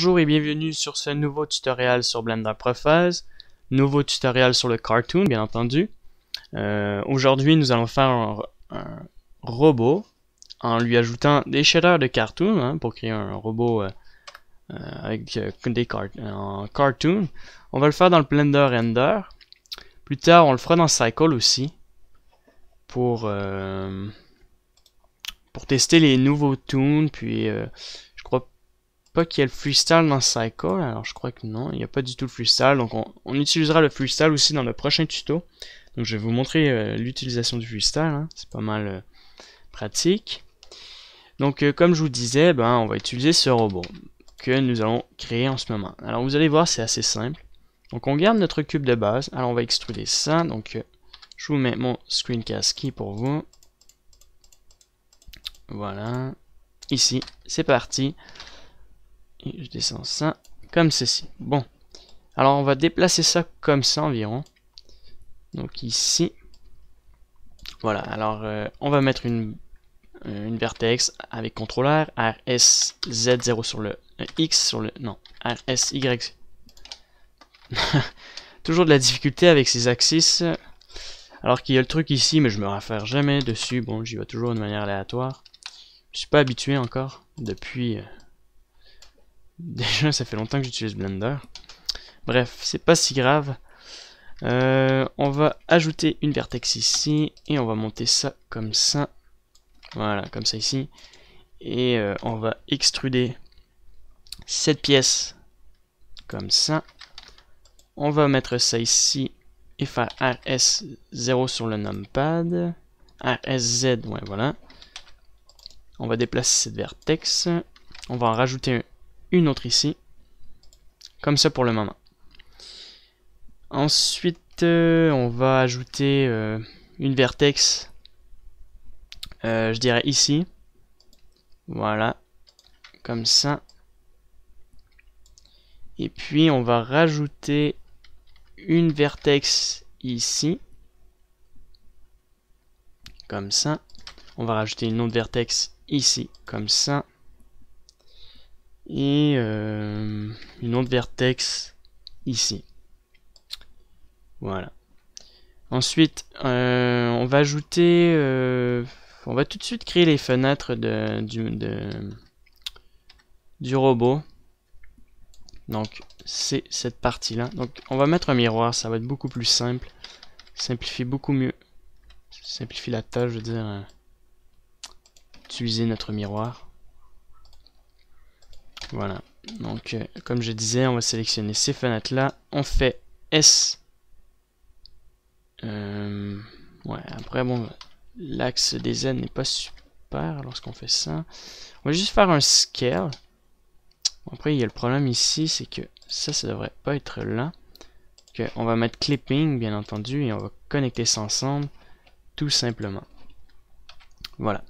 Bonjour et bienvenue sur ce nouveau tutoriel sur Blender Prophase. Nouveau tutoriel sur le cartoon, bien entendu. Aujourd'hui, nous allons faire un robot en lui ajoutant des shaders de cartoon pour créer un robot avec en cartoon. On va le faire dans le Blender Render. Plus tard, on le fera dans Cycle aussi pour tester les nouveaux toons. Puis, je crois pas qu'il y ait le freestyle dans Cycle, alors je crois que non, il n'y a pas du tout le freestyle, donc on utilisera le freestyle aussi dans le prochain tuto. Donc je vais vous montrer l'utilisation du freestyle, c'est pas mal pratique. Donc comme je vous disais, on va utiliser ce robot que nous allons créer en ce moment. Alors vous allez voir, c'est assez simple. Donc on garde notre cube de base, alors on va extruder ça, donc je vous mets mon screencast key pour vous. Voilà, ici, c'est parti. Et je descends ça comme ceci. Bon, alors on va déplacer ça comme ça environ. Donc ici, voilà. Alors on va mettre une vertex avec CTRL R, RS Z0 sur le X sur le non RS Y. Toujours de la difficulté avec ces axes. Alors qu'il y a le truc ici, mais je me réfère jamais dessus. Bon, j'y vais toujours de manière aléatoire. Je suis pas habitué encore depuis. Déjà, ça fait longtemps que j'utilise Blender. Bref, c'est pas si grave. On va ajouter une vertex ici et on va monter ça comme ça. Voilà, comme ça ici. Et on va extruder cette pièce comme ça. On va mettre ça ici et faire RS0 sur le numpad. RSZ, ouais, voilà. On va déplacer cette vertex. On va en rajouter une autre ici. Comme ça pour le moment. Ensuite, on va ajouter une vertex, je dirais ici. Voilà, comme ça. Et puis, on va rajouter une vertex ici. Comme ça. On va rajouter une autre vertex ici, comme ça. Et une autre vertex ici. Voilà. Ensuite, on va ajouter, on va tout de suite créer les fenêtres du robot. Donc, c'est cette partie-là. Donc, on va mettre un miroir, ça va être beaucoup plus simple. Simplifie beaucoup mieux. Simplifie la tâche, je veux dire, utiliser notre miroir. Voilà. Donc, comme je disais, on va sélectionner ces fenêtres-là. On fait S. Ouais, après, bon, l'axe des Z n'est pas super lorsqu'on fait ça. On va juste faire un scale. Après, il y a le problème ici, c'est que ça devrait pas être là. Donc, on va mettre clipping, bien entendu, et on va connecter ça ensemble, tout simplement. Voilà.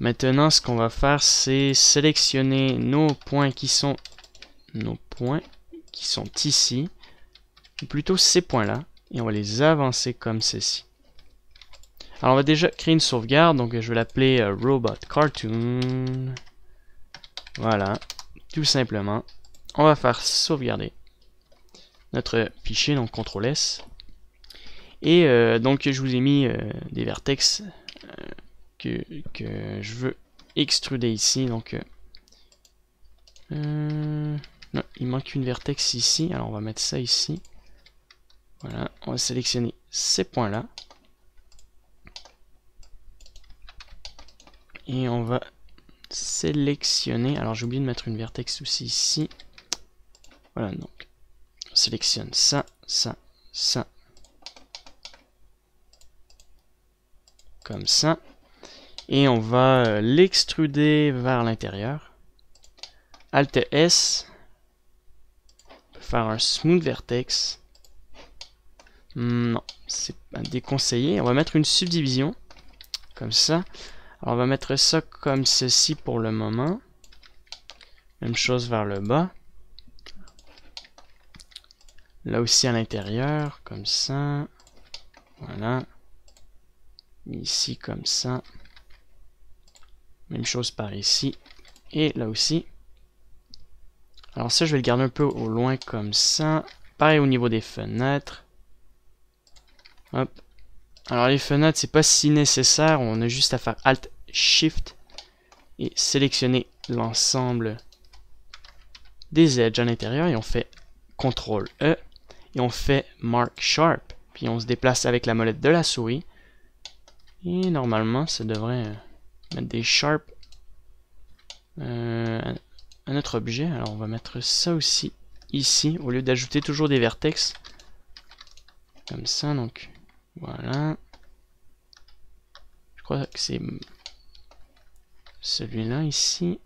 Maintenant, ce qu'on va faire, c'est sélectionner nos points qui sont ici, ou plutôt ces points-là. Et on va les avancer comme ceci. Alors on va déjà créer une sauvegarde, donc je vais l'appeler Robot Cartoon. Voilà, tout simplement. On va faire sauvegarder notre fichier, donc CTRL S. Et donc je vous ai mis des vertex que je veux extruder ici. Donc non, il manque une vertex ici, alors on va mettre ça ici. Voilà, on va sélectionner ces points-là. Et on va sélectionner, alors j'ai oublié de mettre une vertex aussi ici. Voilà, donc on sélectionne ça, ça, ça. Comme ça. Et on va l'extruder vers l'intérieur. Alt S. Faire un smooth vertex. Non, c'est pas déconseillé. On va mettre une subdivision. Comme ça. Alors on va mettre ça comme ceci pour le moment. Même chose vers le bas. Là aussi à l'intérieur. Comme ça. Voilà. Ici comme ça. Même chose par ici. Et là aussi. Alors ça, je vais le garder un peu au loin comme ça. Pareil au niveau des fenêtres. Hop. Alors les fenêtres, c'est pas si nécessaire. On a juste à faire Alt Shift et sélectionner l'ensemble des edges à l'intérieur. Et on fait CTRL E. Et on fait Mark Sharp. Puis on se déplace avec la molette de la souris. Et normalement, ça devrait mettre des sharps à notre objet. Alors on va mettre ça aussi ici, au lieu d'ajouter toujours des vertex. Comme ça, donc voilà. Je crois que c'est celui-là ici.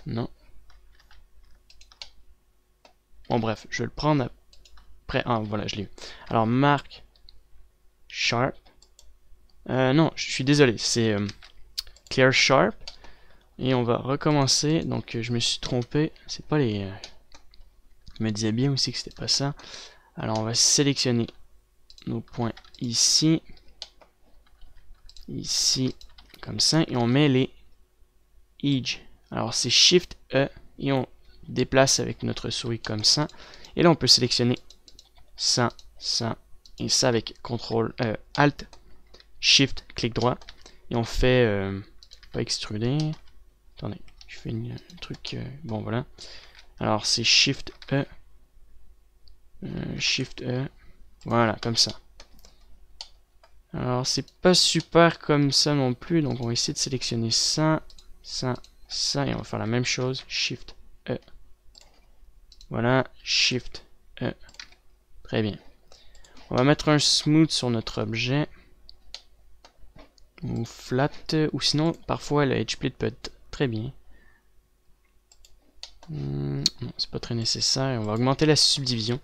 Non. Bon bref, je vais le prendre après. Ah voilà, je l'ai eu. Alors mark sharp. Non, je suis désolé, c'est clear sharp. Et on va recommencer. Donc je me suis trompé. C'est pas les. Je me disais bien aussi que c'était pas ça. Alors on va sélectionner nos points ici. Ici. Comme ça. Et on met les edge. Alors c'est Shift E. Et on déplace avec notre souris comme ça. Et là on peut sélectionner ça, ça et ça avec CTRL Alt Shift clic droit. Et on fait pas extruder. Attendez, je fais un truc. Bon voilà. Alors c'est Shift E. Shift E. Voilà, comme ça. Alors c'est pas super comme ça non plus. Donc on va essayer de sélectionner ça, ça, ça. Et on va faire la même chose. Shift E. Voilà, Shift E. Très bien. On va mettre un smooth sur notre objet. Ou flat. Ou sinon, parfois, le edge split peut être très bien. Non, c'est pas très nécessaire. On va augmenter la subdivision.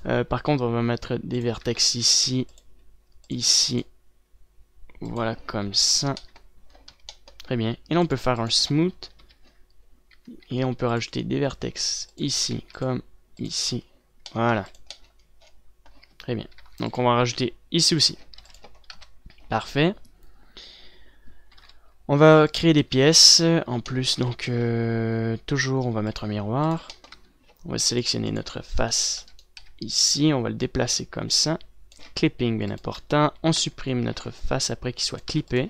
Par contre, on va mettre des vertex ici. Ici. Voilà, comme ça. Très bien. Et là, on peut faire un smooth. Et on peut rajouter des vertex ici, comme ici. Voilà. Très bien. Donc on va rajouter ici aussi. Parfait. On va créer des pièces en plus. Donc toujours on va mettre un miroir. On va sélectionner notre face ici. On va le déplacer comme ça. Clipping bien important. On supprime notre face après qu'il soit clippé.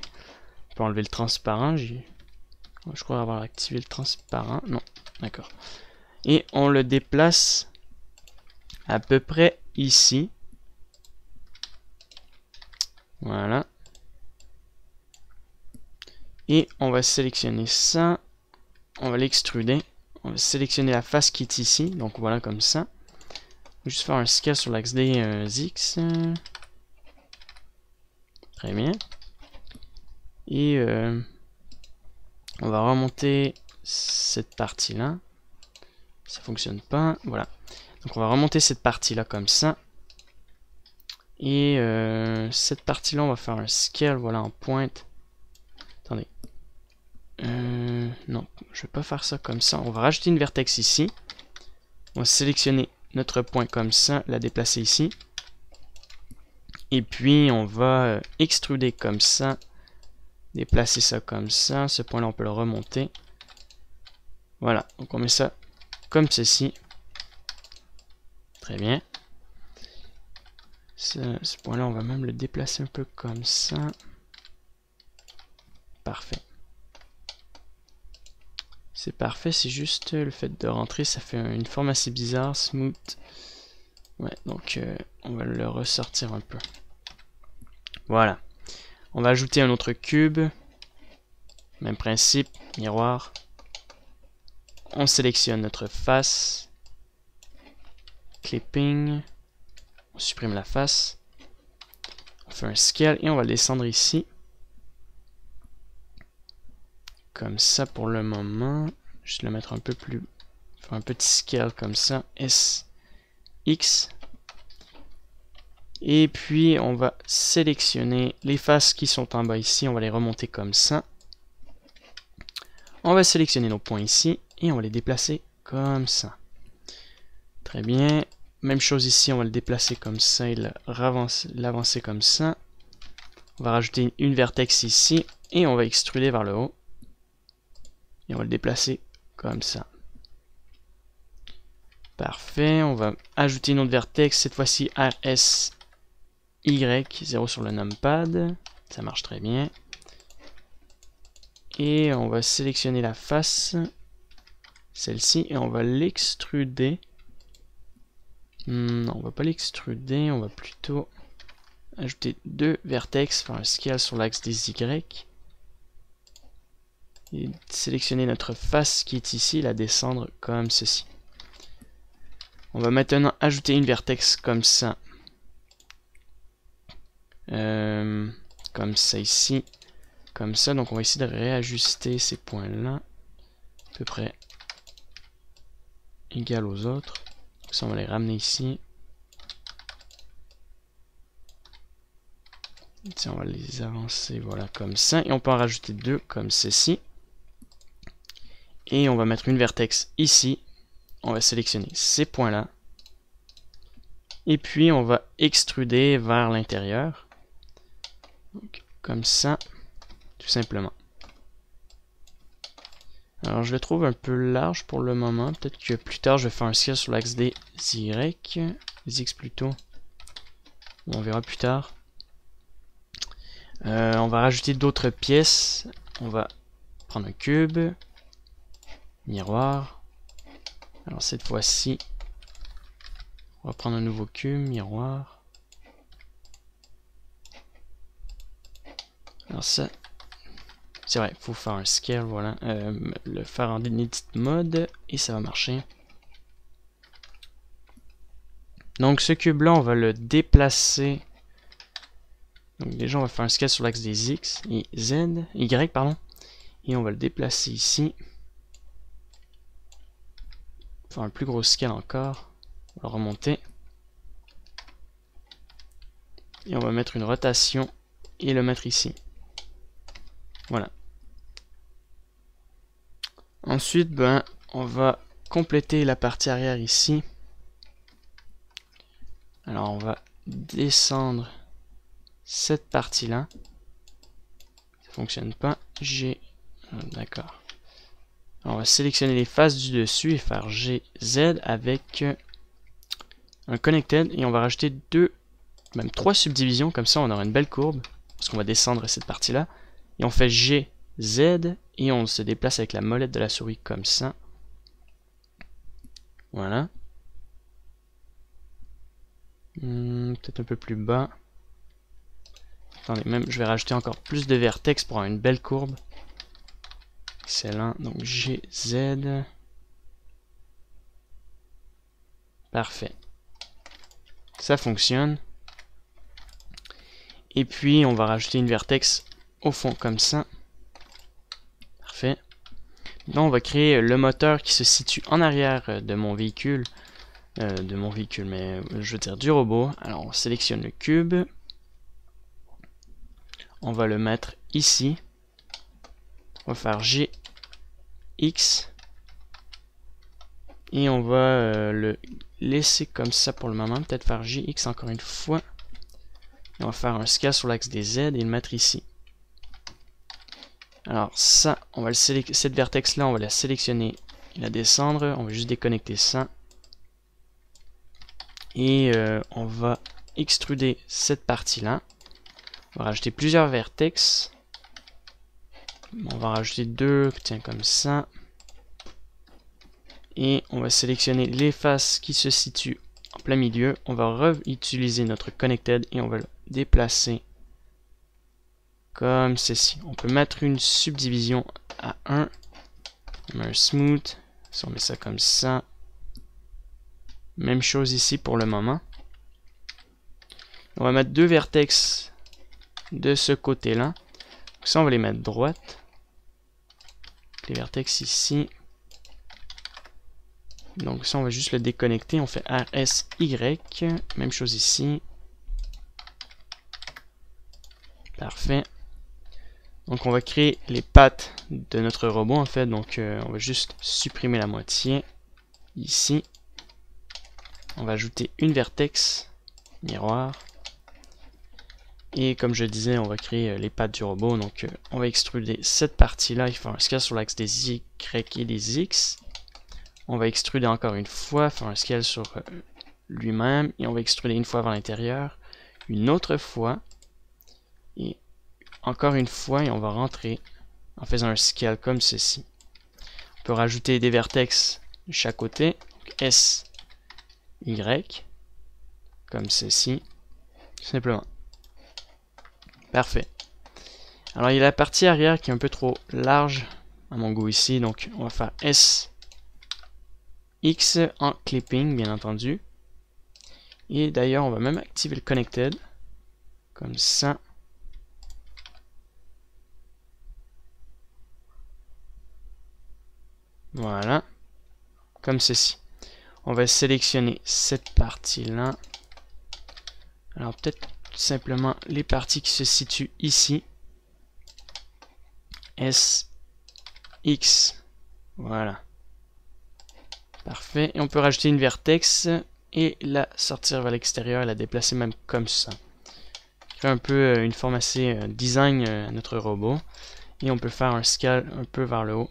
On peut enlever le transparent. Je crois avoir activé le transparent. Non. D'accord. Et on le déplace à peu près ici. Voilà. Et on va sélectionner ça. On va l'extruder. On va sélectionner la face qui est ici. Donc voilà, comme ça. On va juste faire un scale sur l'axe des X. Très bien. Et on va remonter cette partie-là. Ça fonctionne pas. Voilà. Donc on va remonter cette partie-là comme ça. Et cette partie-là, on va faire un scale, voilà, en pointe. Attendez. Non, je vais pas faire ça comme ça. On va rajouter une vertex ici. On va sélectionner notre point comme ça, la déplacer ici. Et puis, on va extruder comme ça. Déplacer ça comme ça. Ce point-là, on peut le remonter. Voilà, donc on met ça comme ceci. Très bien. Ce point-là, on va même le déplacer un peu comme ça. Parfait. C'est parfait, c'est juste le fait de rentrer, ça fait une forme assez bizarre, smooth. Ouais, donc on va le ressortir un peu. Voilà. On va ajouter un autre cube. Même principe, miroir. On sélectionne notre face. Clipping. On supprime la face. On fait un scale et on va le descendre ici. Comme ça pour le moment. Juste le mettre un peu plus. Faire un petit scale comme ça. S, X. Et puis on va sélectionner les faces qui sont en bas ici. On va les remonter comme ça. On va sélectionner nos points ici. Et on va les déplacer comme ça. Très bien. Même chose ici. On va le déplacer comme ça et l'avancer comme ça. On va rajouter une vertex ici. Et on va extruder vers le haut. Et on va le déplacer comme ça. Parfait, on va ajouter une autre vertex, cette fois-ci RSY, 0 sur le numpad, ça marche très bien. Et on va sélectionner la face, celle-ci, et on va l'extruder. Non, on va pas l'extruder, on va plutôt ajouter 2 vertex, faire un scale sur l'axe des Y. Et sélectionner notre face qui est ici, la descendre comme ceci. On va maintenant ajouter une vertex comme ça. Comme ça ici. Comme ça. Donc on va essayer de réajuster ces points-là. À peu près égal aux autres. Donc ça, on va les ramener ici. Tiens, on va les avancer, voilà, comme ça. Et on peut en rajouter 2 comme ceci. Et on va mettre une vertex ici. On va sélectionner ces points-là. Et puis, on va extruder vers l'intérieur. Comme ça, tout simplement. Alors, je le trouve un peu large pour le moment. Peut-être que plus tard, je vais faire un scale sur l'axe des Y. Des X plutôt. On verra plus tard. On va rajouter d'autres pièces. On va prendre un cube. Miroir. Alors cette fois-ci, on va prendre un nouveau cube, miroir. Alors ça, c'est vrai, il faut faire un scale, voilà. Le faire en edit mode et ça va marcher. Donc ce cube-là, on va le déplacer. Donc déjà, on va faire un scale sur l'axe des X et Z, Y, pardon. Et on va le déplacer ici. Faire un plus gros scale encore. On va remonter. Et on va mettre une rotation et le mettre ici. Voilà. Ensuite, ben, on va compléter la partie arrière ici. Alors, on va descendre cette partie-là. Ça fonctionne pas. D'accord. On va sélectionner les faces du dessus et faire GZ avec un connected. Et on va rajouter 2, même 3 subdivisions. Comme ça, on aura une belle courbe. Parce qu'on va descendre cette partie-là. Et on fait GZ. Et on se déplace avec la molette de la souris comme ça. Voilà. Peut-être un peu plus bas. Attendez, même je vais rajouter encore plus de vertex pour avoir une belle courbe. Excellent. Donc GZ. Parfait. Ça fonctionne. Et puis on va rajouter une vertex au fond comme ça. Parfait. Là on va créer le moteur qui se situe en arrière de mon véhicule. Mais je veux dire du robot. Alors on sélectionne le cube. On va le mettre ici. On va faire GX. Et on va le laisser comme ça pour le moment. Peut-être faire GX encore une fois. Et on va faire un scale sur l'axe des Z et le mettre ici. Alors ça, on va cette vertex là, on va la sélectionner et la descendre. On va juste déconnecter ça. Et on va extruder cette partie là. On va rajouter plusieurs vertex. On va rajouter 2, tiens, comme ça. Et on va sélectionner les faces qui se situent en plein milieu. On va réutiliser notre connected et on va le déplacer comme ceci. On peut mettre une subdivision à 1. On met un smooth. Si on met ça comme ça. Même chose ici pour le moment. On va mettre 2 vertex de ce côté-là. Ça, on va les mettre droite. Les vertex ici. Donc ça, on va juste le déconnecter. On fait RSY. Même chose ici. Parfait. Donc on va créer les pattes de notre robot en fait. Donc on va juste supprimer la moitié. Ici. On va ajouter une vertex. Miroir. Et comme je disais, on va créer les pattes du robot. Donc on va extruder cette partie-là. Il faut un scale sur l'axe des Y et des X. On va extruder encore une fois, faire un scale sur lui-même, et on va extruder une fois vers l'intérieur, une autre fois, et encore une fois, et on va rentrer en faisant un scale comme ceci. On peut rajouter des vertex de chaque côté, donc S, Y, comme ceci, tout simplement. Parfait. Alors il y a la partie arrière qui est un peu trop large à mon goût ici, donc on va faire S, X en clipping, bien entendu. Et d'ailleurs, on va même activer le connected, comme ça. Voilà, comme ceci. On va sélectionner cette partie-là. Alors peut-être tout simplement les parties qui se situent ici. S, X, voilà. Parfait. Et on peut rajouter une vertex et la sortir vers l'extérieur et la déplacer même comme ça. Créer un peu une forme assez design à notre robot. Et on peut faire un scale un peu vers le haut.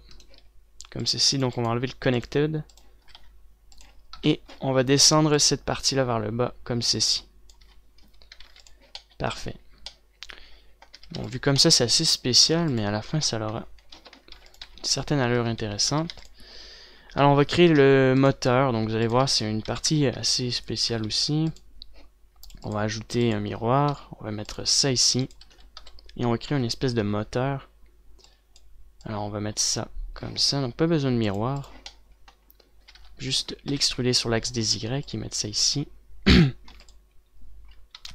Comme ceci. Donc on va enlever le connected. Et on va descendre cette partie-là vers le bas comme ceci. Parfait. Bon, vu comme ça, c'est assez spécial, mais à la fin, ça aura une certaine allure intéressante. Alors, on va créer le moteur. Donc, vous allez voir, c'est une partie assez spéciale aussi. On va ajouter un miroir. On va mettre ça ici. Et on va créer une espèce de moteur. Alors, on va mettre ça comme ça. Donc, pas besoin de miroir. Juste l'extruder sur l'axe des Y et mettre ça ici.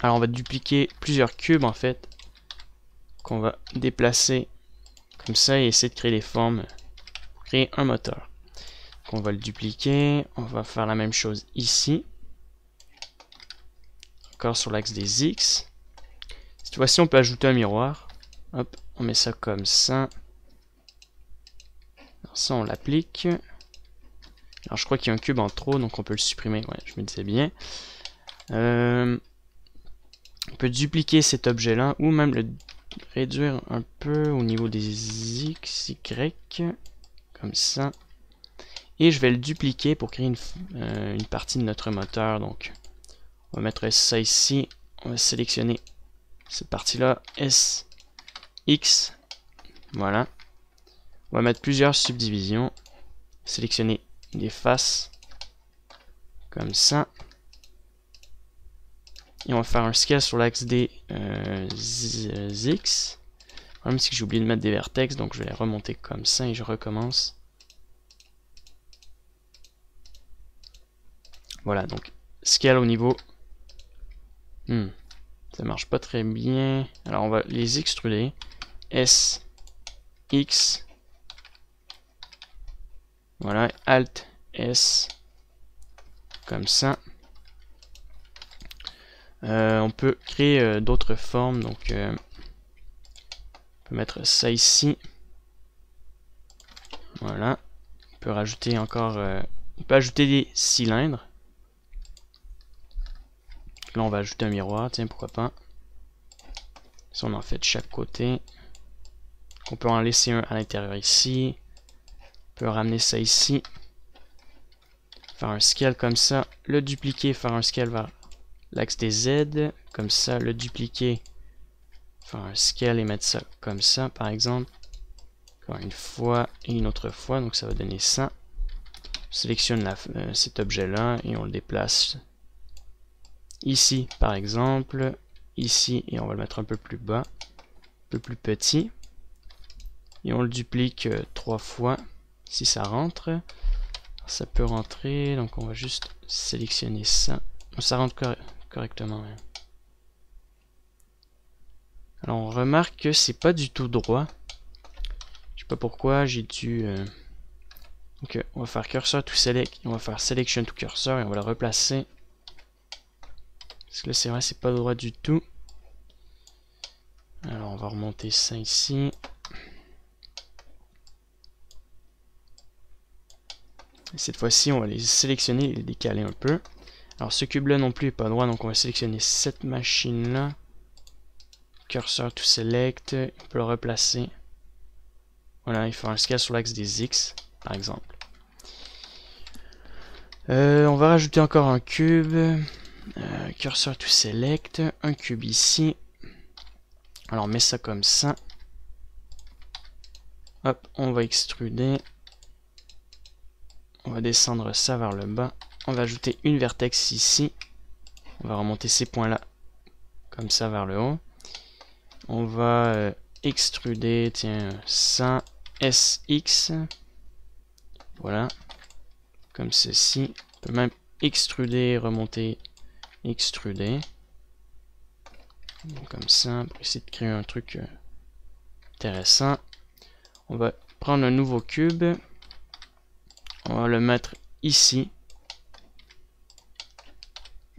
Alors, on va dupliquer plusieurs cubes, en fait, qu'on va déplacer comme ça et essayer de créer des formes pour créer un moteur. Donc on va le dupliquer, on va faire la même chose ici, encore sur l'axe des X. Cette fois-ci on peut ajouter un miroir. Hop, on met ça comme ça. Alors ça on l'applique. Alors je crois qu'il y a un cube en trop, donc on peut le supprimer. Ouais, je me disais bien. On peut dupliquer cet objet-là, ou même le réduire un peu au niveau des X, Y, comme ça. Et je vais le dupliquer pour créer une partie de notre moteur. Donc, on va mettre ça ici. On va sélectionner cette partie-là, S, X. Voilà. On va mettre plusieurs subdivisions. Sélectionner des faces. Comme ça. Et on va faire un scale sur l'axe des X. Le problème, c'est que j'ai oublié de mettre des vertex. Donc, je vais les remonter comme ça et je recommence. Voilà, donc scale au niveau. Ça marche pas très bien. Alors on va les extruder. S, X. Voilà, Alt, S. Comme ça. On peut créer d'autres formes. Donc on peut mettre ça ici. Voilà. On peut rajouter encore. On peut ajouter des cylindres. Là, on va ajouter un miroir, tiens, pourquoi pas. Si on en fait de chaque côté. On peut en laisser un à l'intérieur ici. On peut ramener ça ici. Faire un scale comme ça. Le dupliquer, faire un scale vers l'axe des Z. Comme ça, le dupliquer. Faire un scale et mettre ça comme ça, par exemple. Encore une fois et une autre fois. Donc ça va donner ça. On sélectionne cet objet-là et on le déplace ici par exemple, ici et on va le mettre un peu plus bas, un peu plus petit et on le duplique 3 fois si ça rentre. Alors, ça peut rentrer, donc on va juste sélectionner ça. Ça rentre correctement. Hein. Alors on remarque que c'est pas du tout droit. Je sais pas pourquoi, j'ai dû... Donc on va faire cursor to select, on va faire selection to cursor et on va le replacer. Parce que là c'est vrai, c'est pas droit du tout. Alors on va remonter ça ici. Et cette fois-ci on va les sélectionner et les décaler un peu. Alors ce cube là non plus est pas droit, donc on va sélectionner cette machine là. Cursor to select, on peut le replacer. Voilà, il faut un scale sur l'axe des X, par exemple. On va rajouter encore un cube. Cursor to select. Un cube ici. Alors on met ça comme ça. Hop, on va extruder. On va descendre ça vers le bas. On va ajouter une vertex ici. On va remonter ces points-là comme ça vers le haut. On va extruder, tiens, 100 SX. Voilà. Comme ceci. On peut même extruder, remonter, extruder. Donc, comme ça, pour essayer de créer un truc intéressant. On va prendre un nouveau cube. On va le mettre ici.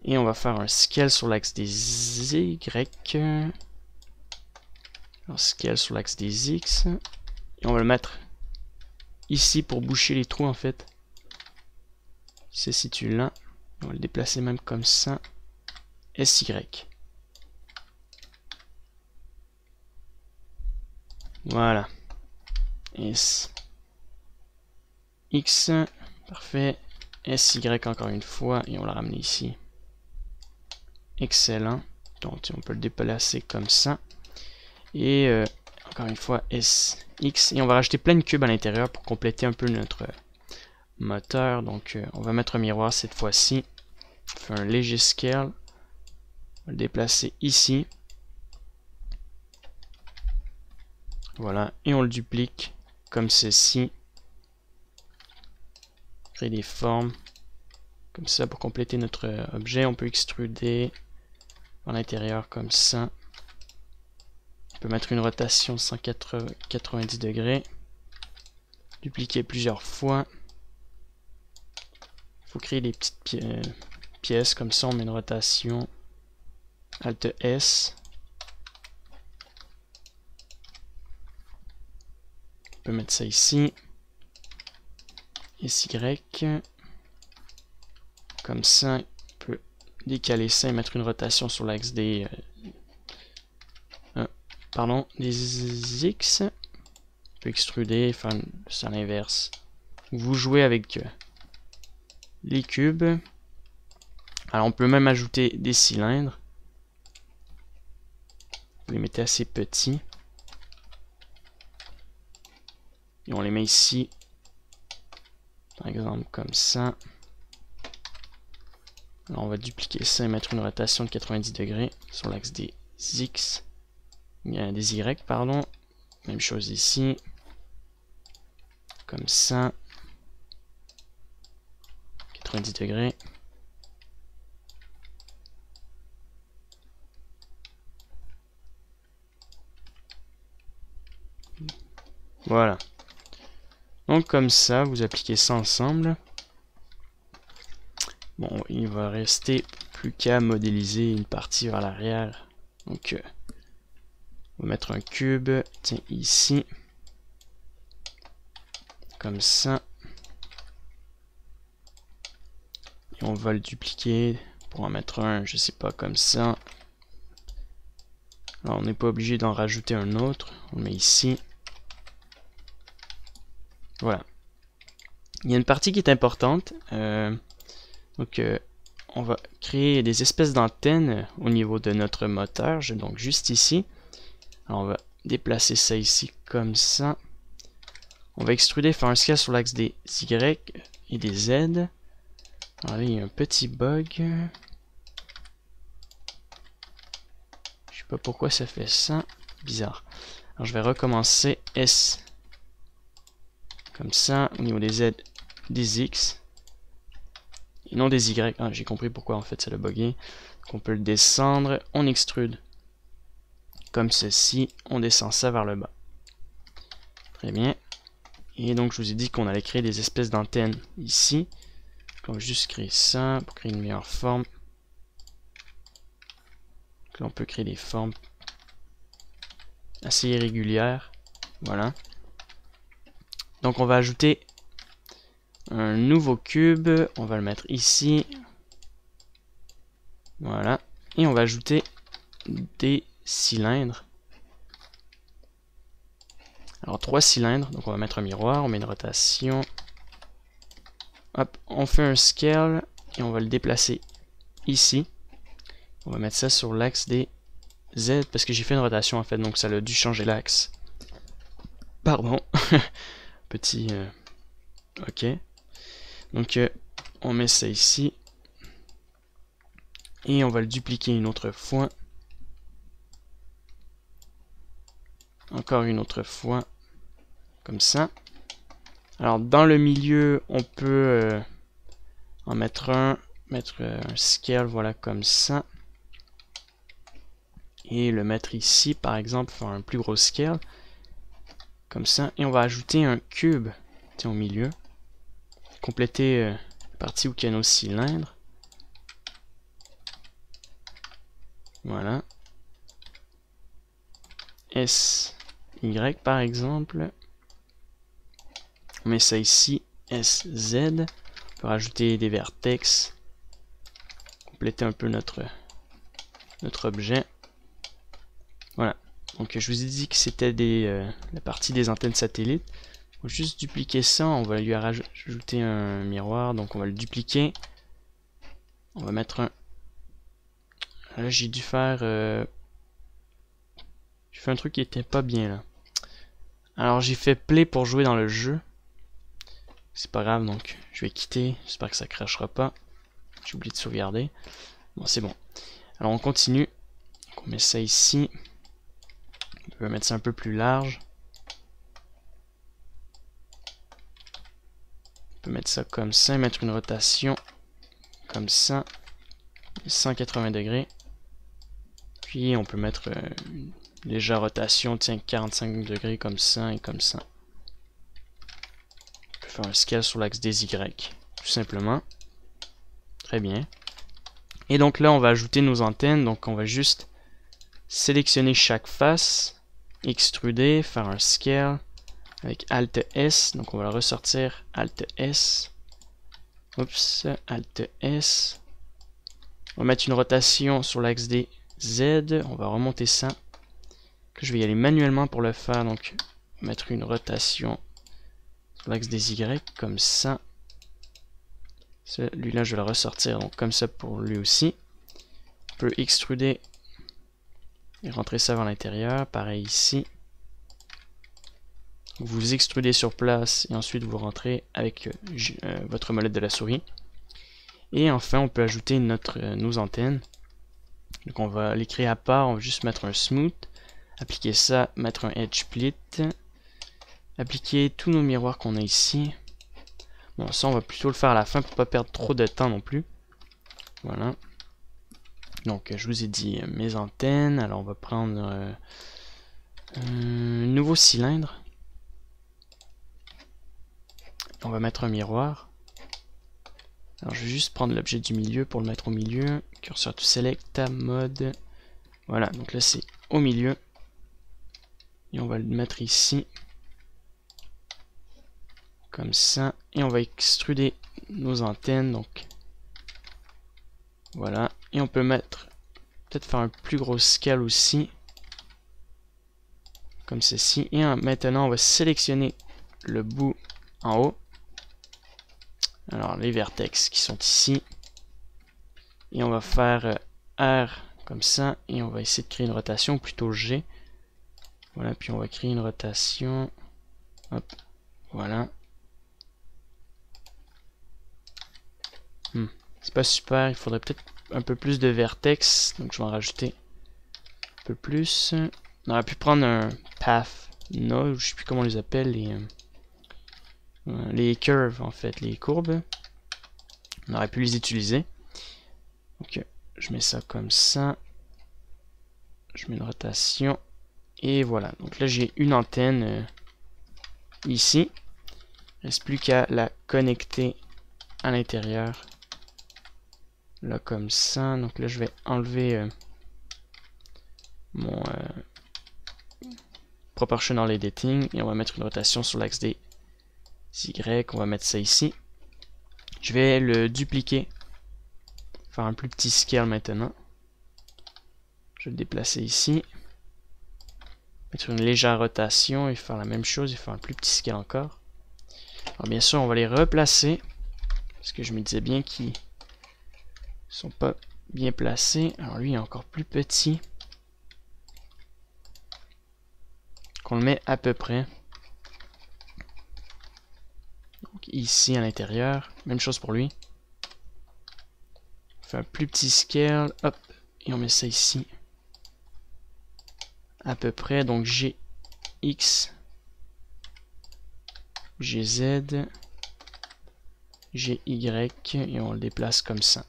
Et on va faire un scale sur l'axe des Y. Un scale sur l'axe des X. Et on va le mettre ici pour boucher les trous en fait. Il se situe là. On va le déplacer même comme ça. SY. Voilà. S. X. Parfait. SY encore une fois. Et on l'a ramené ici. Excellent. Donc on peut le déplacer comme ça. Et encore une fois SX. Et on va rajouter plein de cubes à l'intérieur pour compléter un peu notre moteur. Donc on va mettre un miroir cette fois-ci. On fait un léger scale. On va le déplacer ici. Voilà. Et on le duplique comme ceci. Créer des formes. Comme ça pour compléter notre objet. On peut extruder à l'intérieur comme ça. On peut mettre une rotation de 190 degrés. Dupliquer plusieurs fois. Il faut créer des petites pièces comme ça. On met une rotation. Alt S. On peut mettre ça ici. SY. Comme ça. On peut décaler ça et mettre une rotation sur l'axe des des X. On peut extruder, faire ça à l'inverse. Vous jouez avec les cubes. Alors on peut même ajouter des cylindres. Vous les mettez assez petits. Et on les met ici. Par exemple comme ça. Alors on va dupliquer ça et mettre une rotation de 90 degrés sur l'axe des X. Des Y, pardon. Même chose ici. Comme ça. 90 degrés. Voilà. Donc comme ça, vous appliquez ça ensemble. Bon, il va rester plus qu'à modéliser une partie vers l'arrière. Donc, on va mettre un cube, tiens, ici. Comme ça. Et on va le dupliquer pour en mettre un, je sais pas, comme ça. Alors, on n'est pas obligé d'en rajouter un autre. On le met ici. Voilà. Il y a une partie qui est importante. Donc, on va créer des espèces d'antennes au niveau de notre moteur. Donc, juste ici. Alors, on va déplacer ça ici comme ça. On va extruder, faire un scale sur l'axe des Y et des Z. Alors là, il y a un petit bug. Je sais pas pourquoi ça fait ça. Bizarre. Alors, je vais recommencer S. Comme ça, au niveau des Z, des X. Et non des Y. Ah, j'ai compris pourquoi en fait ça l'a bugué. Donc, on peut le descendre. On extrude. Comme ceci. On descend ça vers le bas. Très bien. Et donc, je vous ai dit qu'on allait créer des espèces d'antennes ici. On va juste créer ça pour créer une meilleure forme. Donc là, on peut créer des formes assez irrégulières. Voilà. Donc, on va ajouter un nouveau cube. On va le mettre ici. Voilà. Et on va ajouter des cylindres. Alors 3 cylindres, donc on va mettre un miroir, on met une rotation. hop, on fait un scale et on va le déplacer ici. On va mettre ça sur l'axe des Z parce que j'ai fait une rotation en fait, donc ça a dû changer l'axe. Pardon. Petit... ok. Donc on met ça ici. Et on va le dupliquer une autre fois. Encore une autre fois. Comme ça. Alors dans le milieu, on peut en mettre un. Mettre un scale, voilà, comme ça. Et le mettre ici, par exemple, faire un plus gros scale. Comme ça. Et on va ajouter un cube, tiens, au milieu. Compléter la partie où il y a nos cylindres. Voilà. SY par exemple. On met ça ici. SZ. On peut rajouter des vertex. Compléter un peu notre objet. Voilà. Donc je vous ai dit que c'était la partie des antennes satellites. On va juste dupliquer ça. On va lui rajouter un miroir. Donc on va le dupliquer. On va mettre un... Là j'ai dû faire... J'ai fait un truc qui était pas bien là. Alors j'ai fait play pour jouer dans le jeu. C'est pas grave, donc je vais quitter. J'espère que ça crashera pas. J'ai oublié de sauvegarder. Bon, c'est bon. Alors on continue. Donc, on met ça ici. On peut mettre ça un peu plus large. On peut mettre ça comme ça et mettre une rotation comme ça. 180 degrés. Puis on peut mettre une légère rotation, tiens, 45 degrés comme ça et comme ça. On peut faire un scale sur l'axe des Y, tout simplement. Très bien. Et donc là, on va ajouter nos antennes. Donc on va juste sélectionner chaque face, extruder, faire un scale avec Alt S. Donc on va le ressortir, Alt S. Oups, Alt S. On va mettre une rotation sur l'axe des Z. On va remonter ça. Je vais y aller manuellement pour le faire. Donc mettre une rotation sur l'axe des Y comme ça. Celui-là, je vais le ressortir donc comme ça pour lui aussi. On peut extruder et rentrer ça vers l'intérieur. Pareil ici. Vous extrudez sur place et ensuite vous rentrez avec votre molette de la souris. Et enfin, on peut ajouter nos antennes. Donc on va les créer à part. On va juste mettre un smooth. Appliquer ça, mettre un edge split. Appliquer tous nos miroirs qu'on a ici. Bon, ça on va plutôt le faire à la fin pour pas perdre trop de temps non plus. Voilà. Donc je vous ai dit mes antennes. Alors on va prendre un nouveau cylindre. On va mettre un miroir. Alors je vais juste prendre l'objet du milieu pour le mettre au milieu. Cursor to select, tab mode. Voilà, donc là c'est au milieu. Et on va le mettre ici. Comme ça. Et on va extruder nos antennes. Donc voilà. Et on peut mettre, peut-être faire un plus gros scale aussi. Comme ceci. Et maintenant on va sélectionner le bout en haut. Alors les vertex qui sont ici. Et on va faire R comme ça. Et on va essayer de créer une rotation, plutôt G. Voilà, puis on va créer une rotation. Hop, voilà. C'est pas super, il faudrait peut-être un peu plus de vertex. Donc je vais en rajouter un peu plus. On aurait pu prendre un path node, je sais plus comment on les appelle, les curves en fait, les courbes. On aurait pu les utiliser. Donc je mets ça comme ça. Je mets une rotation. Et voilà. Donc là j'ai une antenne ici. Il ne reste plus qu'à la connecter à l'intérieur. Là comme ça. Donc là je vais enlever mon proportional editing. Et on va mettre une rotation sur l'axe des Y. On va mettre ça ici. Je vais le dupliquer. Faire un plus petit scale maintenant. Je vais le déplacer ici. Mettre une légère rotation et faire la même chose et faire un plus petit scale encore. Alors bien sûr, on va les replacer. Parce que je me disais bien qu'ils sont pas bien placés. Alors lui est encore plus petit. Qu'on le met à peu près. Donc ici à l'intérieur. Même chose pour lui. On fait un plus petit scale. Hop. Et on met ça ici. À peu près. Donc GX. GZ. GY. Et on le déplace comme ça.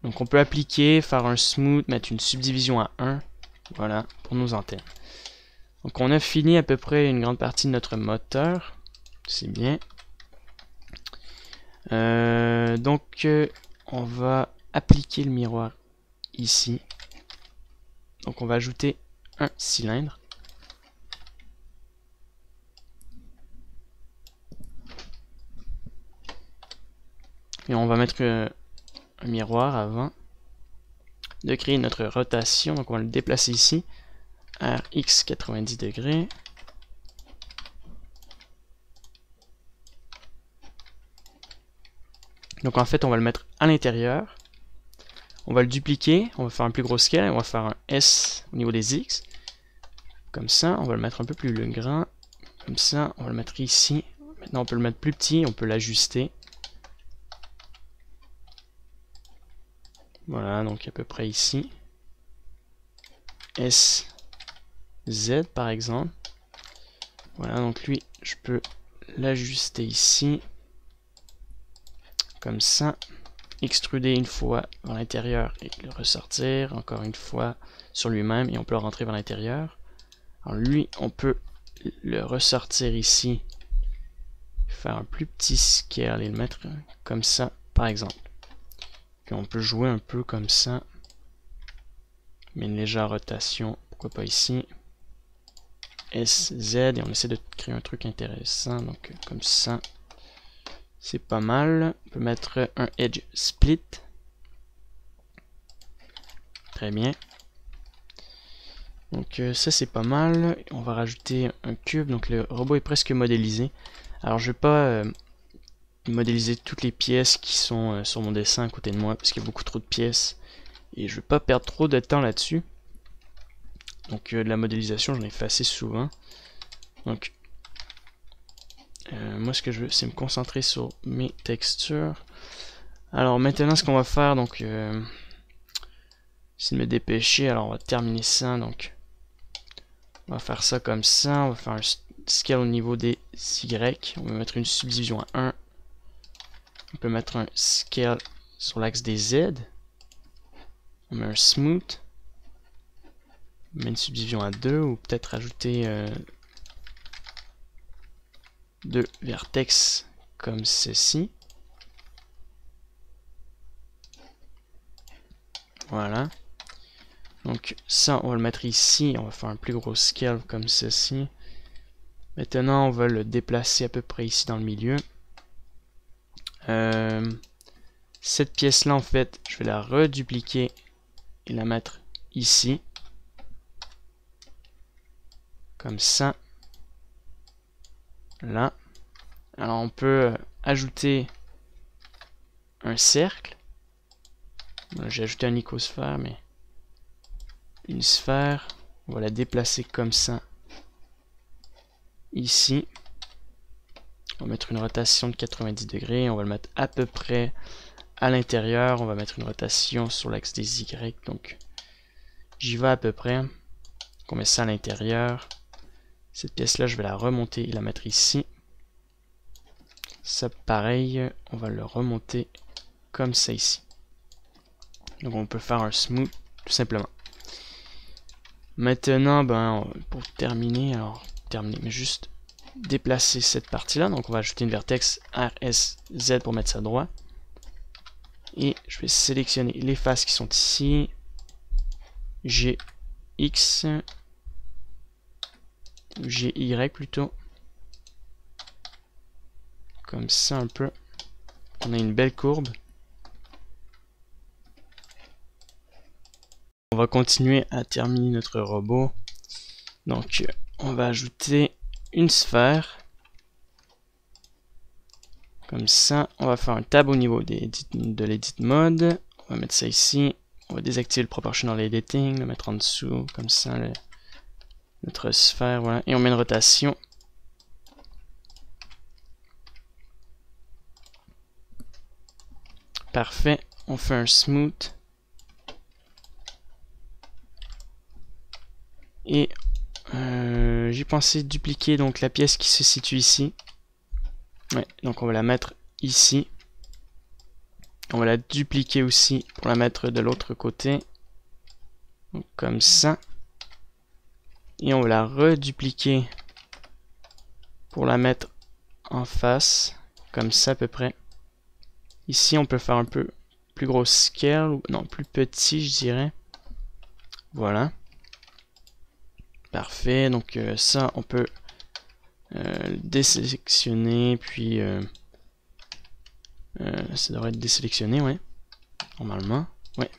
Donc on peut appliquer, faire un smooth, mettre une subdivision à 1. Voilà, pour nos antennes. Donc on a fini à peu près une grande partie de notre moteur. C'est bien. Donc on va appliquer le miroir ici. Donc on va ajouter un cylindre. Et on va mettre un miroir avant de créer notre rotation. Donc on va le déplacer ici. RX 90 degrés. Donc en fait on va le mettre à l'intérieur. On va le dupliquer, on va faire un plus gros scale, on va faire un S au niveau des X. Comme ça, on va le mettre un peu plus grand. Comme ça, on va le mettre ici. Maintenant on peut le mettre plus petit, on peut l'ajuster. Voilà, donc à peu près ici. S, Z par exemple. Voilà, donc lui, je peux l'ajuster ici. Comme ça. Extruder une fois vers l'intérieur et le ressortir. Encore une fois sur lui-même et on peut le rentrer vers l'intérieur. Alors lui, on peut le ressortir ici. Faire un plus petit scale et le mettre comme ça, par exemple. Puis on peut jouer un peu comme ça. Mais une légère rotation, pourquoi pas ici. S, Z, et on essaie de créer un truc intéressant, donc comme ça. C'est pas mal. On peut mettre un edge split. Très bien. Donc ça c'est pas mal. On va rajouter un cube, donc le robot est presque modélisé. Alors je vais pas modéliser toutes les pièces qui sont sur mon dessin à côté de moi, parce qu'il y a beaucoup trop de pièces. Et je vais pas perdre trop de temps là-dessus. Donc de la modélisation, j'en ai fait assez souvent. Donc moi ce que je veux, c'est me concentrer sur mes textures. Alors maintenant ce qu'on va faire, donc c'est de me dépêcher. Alors on va terminer ça, donc on va faire ça comme ça. On va faire un scale au niveau des Y. On va mettre une subdivision à 1. On peut mettre un scale sur l'axe des Z. On met un smooth. On met une subdivision à 2 ou peut-être rajouter 2 vertex comme ceci. Voilà. Donc ça, on va le mettre ici. On va faire un plus gros scale comme ceci. Maintenant, on va le déplacer à peu près ici dans le milieu. Cette pièce-là, en fait, je vais la redupliquer et la mettre ici. Comme ça. Là. Alors, on peut ajouter un cercle. J'ai ajouté un icosphère, mais une sphère. On va la déplacer comme ça. Ici. On va mettre une rotation de 90 degrés. On va le mettre à peu près à l'intérieur. On va mettre une rotation sur l'axe des Y. Donc, j'y vais à peu près. On met ça à l'intérieur. Cette pièce-là, je vais la remonter et la mettre ici. Ça, pareil, on va le remonter comme ça ici. Donc, on peut faire un smooth, tout simplement. Maintenant, pour terminer, mais juste déplacer cette partie-là. Donc, on va ajouter une vertex RSZ pour mettre ça droit. Et je vais sélectionner les faces qui sont ici. GX. GY plutôt. Comme ça un peu. On a une belle courbe. On va continuer à terminer notre robot. Donc, on va ajouter une sphère. Comme ça, on va faire un tab au niveau de l'edit mode. On va mettre ça ici. On va désactiver le proportional editing, le mettre en dessous, comme ça, notre sphère, voilà. Et on met une rotation. Parfait. On fait un smooth. Et j'ai pensé dupliquer donc la pièce qui se situe ici. Ouais, donc on va la mettre ici. On va la dupliquer aussi pour la mettre de l'autre côté. Donc, comme ça. Et on va la redupliquer pour la mettre en face. Comme ça à peu près. Ici on peut faire un peu plus gros scale. Ou non, plus petit je dirais. Voilà. Parfait. Donc ça on peut désélectionner. Puis ça devrait être désélectionné, ouais. Normalement. Ouais.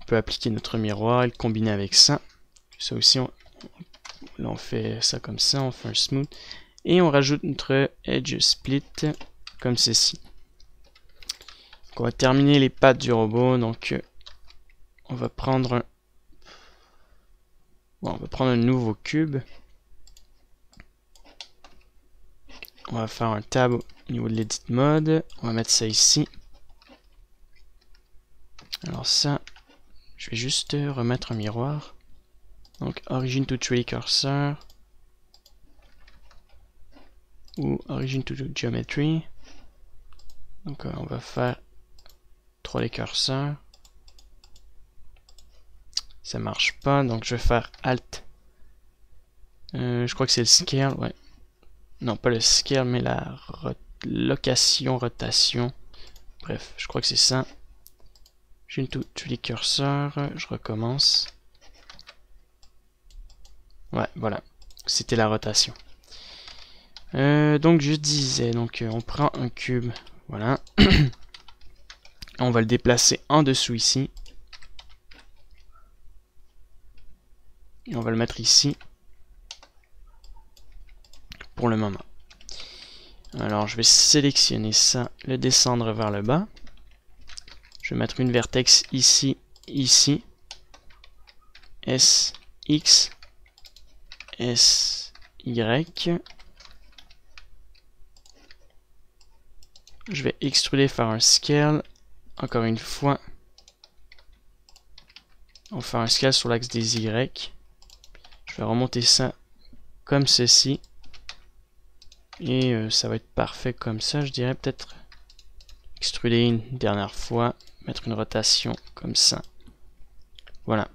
On peut appliquer notre miroir et le combiner avec ça. Ça aussi, là on fait ça comme ça, on fait un smooth. Et on rajoute notre edge split comme ceci. Donc on va terminer les pattes du robot. Donc on va prendre un... Bon, on va prendre un nouveau cube. On va faire un tab au niveau de l'edit mode. On va mettre ça ici. Alors ça, je vais juste remettre un miroir. Donc origin to 3D cursor. Ou origin to geometry. Donc on va faire 3D cursor. Ça marche pas, donc je vais faire Alt. Je crois que c'est le scale, ouais. Non, pas le scale, mais la location, rotation. Bref, je crois que c'est ça. J'ai tous les curseurs, je recommence. Ouais, voilà. C'était la rotation. Donc je disais, donc on prend un cube, voilà. On va le déplacer en dessous ici. Et on va le mettre ici. Pour le moment. Alors je vais sélectionner ça, le descendre vers le bas. Je vais mettre une vertex ici, ici. S, X, S, Y. Je vais extruder, faire un scale. Encore une fois. On va faire un scale sur l'axe des Y. Je vais remonter ça comme ceci. Et ça va être parfait comme ça, je dirais. Peut-être extruder une dernière fois. Mettre une rotation comme ça. Voilà.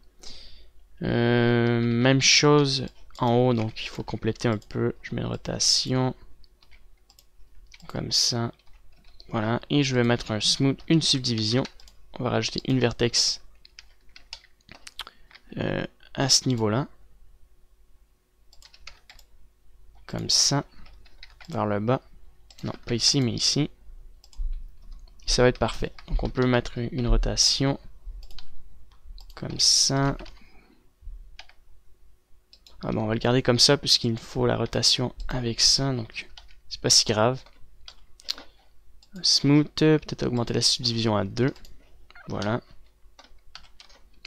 Même chose en haut, donc il faut compléter un peu. Je mets une rotation. Comme ça. Voilà. Et je vais mettre un smooth, une subdivision. On va rajouter une vertex à ce niveau-là. Comme ça. Vers le bas. Non, pas ici, mais ici. Ça va être parfait. Donc on peut mettre une rotation. Comme ça. Ah bon, on va le garder comme ça puisqu'il me faut la rotation avec ça. Donc c'est pas si grave. Smooth, peut-être augmenter la subdivision à 2. Voilà.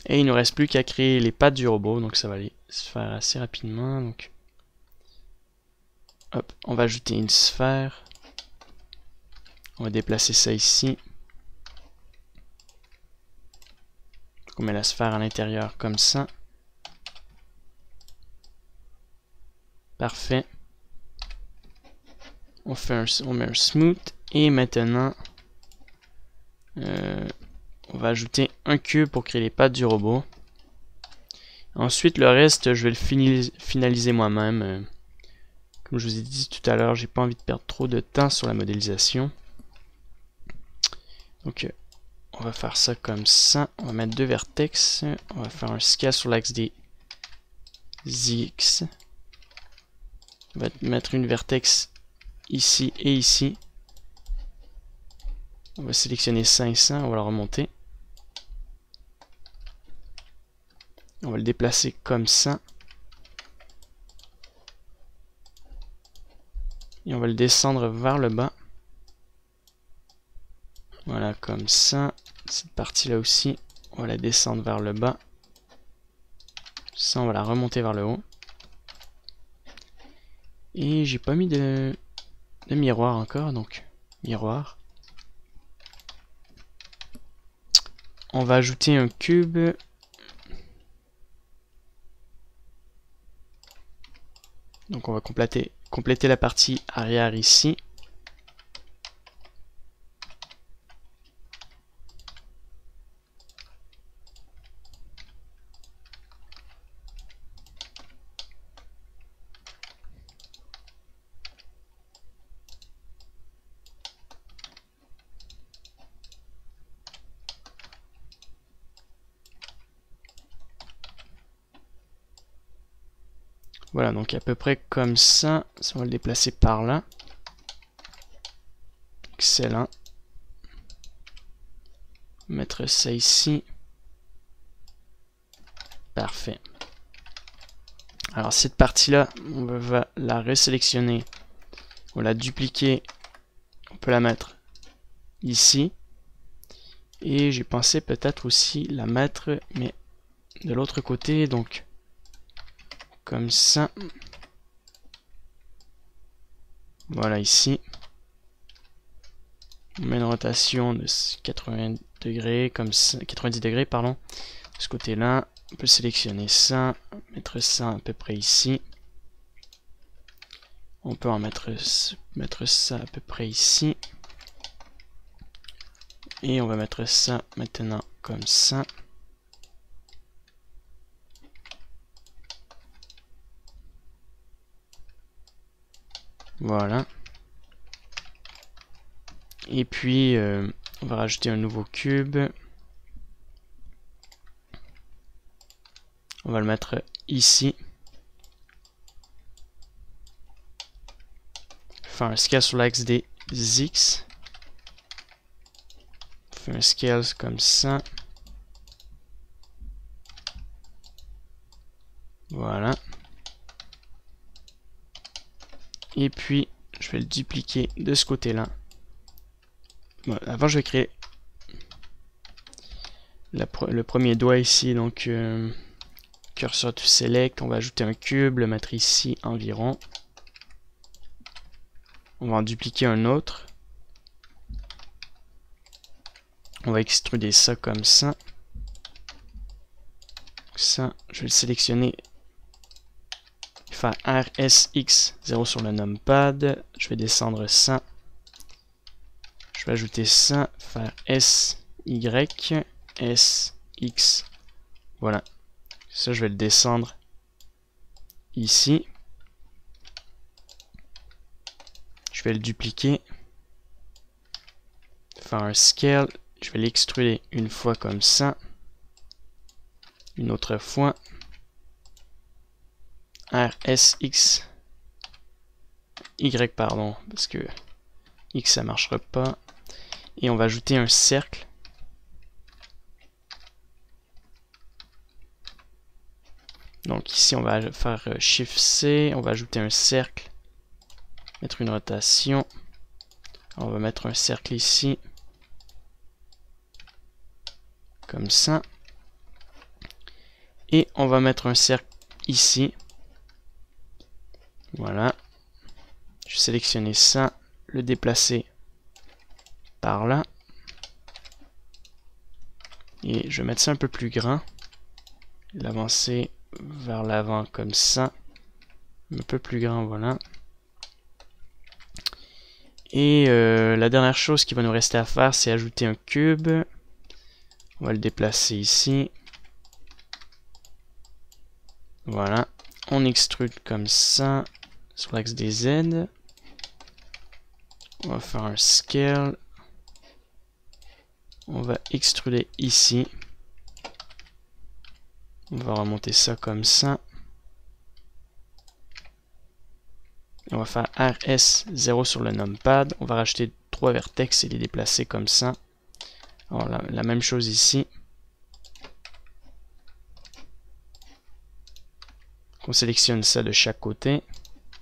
Et il ne nous reste plus qu'à créer les pattes du robot. Donc ça va aller se faire assez rapidement. Donc hop, on va ajouter une sphère. On va déplacer ça ici. On met la sphère à l'intérieur comme ça. Parfait. On met un smooth. Et maintenant, on va ajouter un cube pour créer les pattes du robot. Ensuite, le reste, je vais le finaliser moi-même. Comme je vous ai dit tout à l'heure, j'ai pas envie de perdre trop de temps sur la modélisation. Donc, on va faire ça comme ça. On va mettre deux vertex. On va faire un scale sur l'axe des ZX. On va mettre une vertex ici et ici. On va sélectionner ça et ça. On va le remonter. On va le déplacer comme ça. Et on va le descendre vers le bas. Voilà, comme ça. Cette partie-là aussi, on va la descendre vers le bas. Ça, on va la remonter vers le haut. Et j'ai pas mis de miroir encore, donc miroir. On va ajouter un cube. Donc on va compléter la partie arrière ici. Voilà, donc à peu près comme ça. On va le déplacer par là. Excellent. Mettre ça ici. Parfait. Alors cette partie-là, on va la resélectionner. On va la dupliquer. On peut la mettre ici. Et j'ai pensé peut-être aussi la mettre, mais de l'autre côté, donc comme ça. Voilà ici. On met une rotation de 80 degrés, comme ça, 90 degrés, pardon. De ce côté-là, on peut sélectionner ça, mettre ça à peu près ici. On peut en mettre ça à peu près ici. Et on va mettre ça maintenant comme ça. Voilà. Et puis, on va rajouter un nouveau cube. On va le mettre ici. Faire un scale sur l'axe des X. Faire un scale comme ça. Voilà. Et puis, je vais le dupliquer de ce côté-là. Bon, avant, je vais créer le premier doigt ici. Donc, cursor to select. On va ajouter un cube, le mettre ici environ. On va en dupliquer un autre. On va extruder ça comme ça. Ça, je vais le sélectionner. Faire RSX 0 sur le numpad. Je vais descendre ça. Je vais ajouter ça. Faire SY, SX. Voilà. Ça, je vais le descendre ici. Je vais le dupliquer. Faire un scale. Je vais l'extruder une fois comme ça. Une autre fois. RSX. Y, pardon. Parce que X, ça marchera pas. Et on va ajouter un cercle. Donc ici, on va faire Shift C. On va ajouter un cercle. Mettre une rotation. On va mettre un cercle ici. Comme ça. Et on va mettre un cercle ici. Voilà. Je vais sélectionner ça. Le déplacer par là. Et je vais mettre ça un peu plus grand. L'avancer vers l'avant comme ça. Un peu plus grand, voilà. Et la dernière chose qui va nous rester à faire, c'est ajouter un cube. On va le déplacer ici. Voilà. On extrude comme ça sur l'axe des Z. On va faire un scale. On va extruder ici. On va remonter ça comme ça. On va faire RS0 sur le numpad. On va rajouter 3 vertex et les déplacer comme ça. Alors, la même chose ici. On sélectionne ça de chaque côté.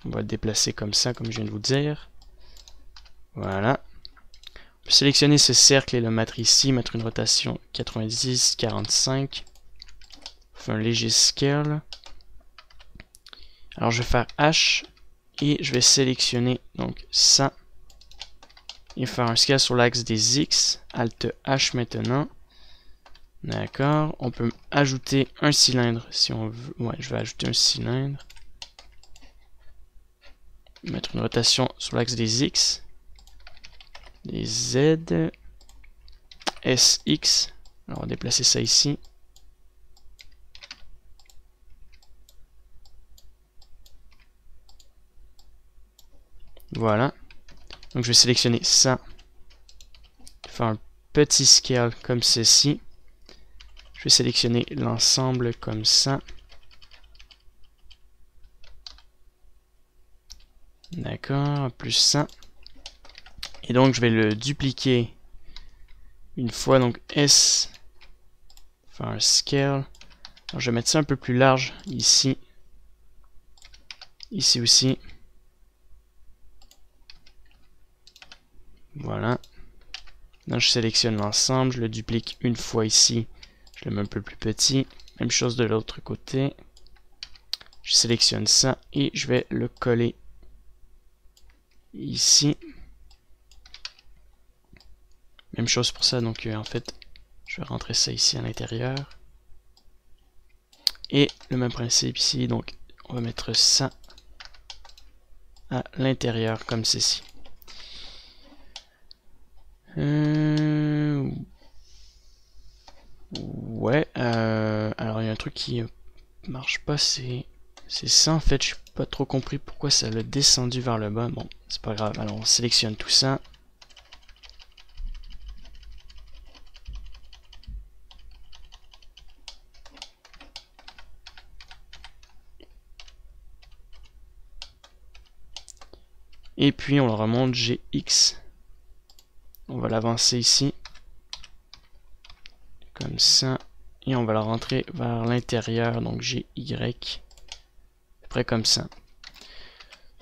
On va le déplacer comme ça, comme je viens de vous dire. Voilà. On peux sélectionner ce cercle et le mettre ici, mettre une rotation 90, 45. Faire un léger scale. Alors je vais faire H et je vais sélectionner donc ça et faire un scale sur l'axe des X. Alt H maintenant. D'accord. On peut ajouter un cylindre si on veut. Ouais, je vais ajouter un cylindre. Mettre une rotation sur l'axe des X. Des Z. SX. Alors on va déplacer ça ici. Voilà. Donc je vais sélectionner ça. Faire un petit scale comme ceci. Je vais sélectionner l'ensemble comme ça. D'accord, plus ça. Et donc je vais le dupliquer une fois. Donc S. Faire un scale. Alors, je vais mettre ça un peu plus large ici. Ici aussi. Voilà. Maintenant je sélectionne l'ensemble. Je le duplique une fois ici. Je le mets un peu plus petit. Même chose de l'autre côté. Je sélectionne ça et je vais le coller ici. Même chose pour ça. Donc en fait, je vais rentrer ça ici à l'intérieur. Et le même principe ici. Donc on va mettre ça à l'intérieur comme ceci. Ouais, alors il y a un truc qui marche pas, c'est ça en fait, je n'ai pas trop compris pourquoi ça l'a descendu vers le bas. Bon, c'est pas grave, alors on sélectionne tout ça. Et puis on le remonte GX. On va l'avancer ici. Comme ça. Et on va la rentrer vers l'intérieur, donc GY. Près comme ça.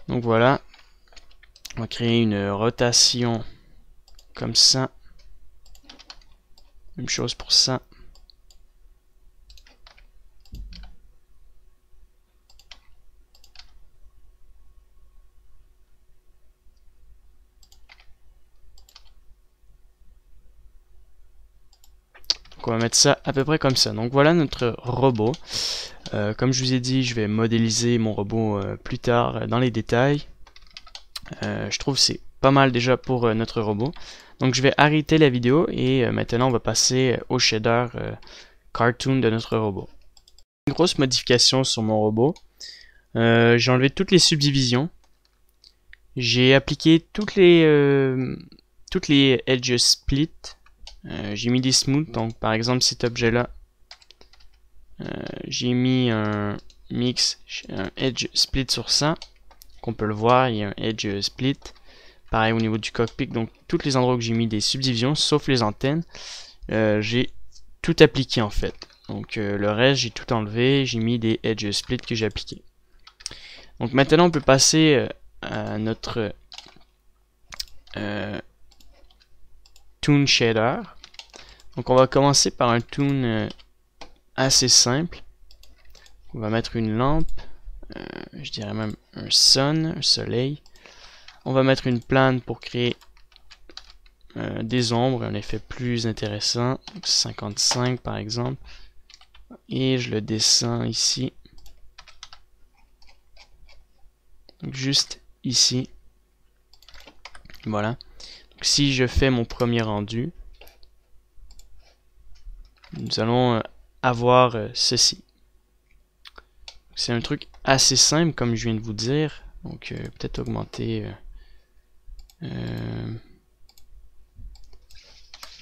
Donc voilà. On va créer une rotation comme ça. Même chose pour ça. Donc on va mettre ça à peu près comme ça. Donc voilà notre robot. Comme je vous ai dit, je vais modéliser mon robot plus tard dans les détails. Je trouve que c'est pas mal déjà pour notre robot. Donc je vais arrêter la vidéo et maintenant on va passer au shader cartoon de notre robot. Une grosse modification sur mon robot. J'ai enlevé toutes les subdivisions. J'ai appliqué toutes les edge split. J'ai mis des smooths. Donc par exemple cet objet là, j'ai mis un mix, un edge split sur ça. On peut le voir, il y a un edge split. Pareil au niveau du cockpit, donc tous les endroits où j'ai mis des subdivisions, sauf les antennes, j'ai tout appliqué en fait. Donc le reste, j'ai tout enlevé, j'ai mis des edge split que j'ai appliqués. Donc maintenant, on peut passer à notre toon shader. Donc on va commencer par un toon assez simple. On va mettre une lampe, je dirais même un sun, un soleil. On va mettre une plane pour créer des ombres, un effet plus intéressant, 55 par exemple, et je le descends ici, donc juste ici, voilà. Donc, si je fais mon premier rendu, nous allons avoir ceci. C'est un truc assez simple comme je viens de vous dire, donc peut-être augmenter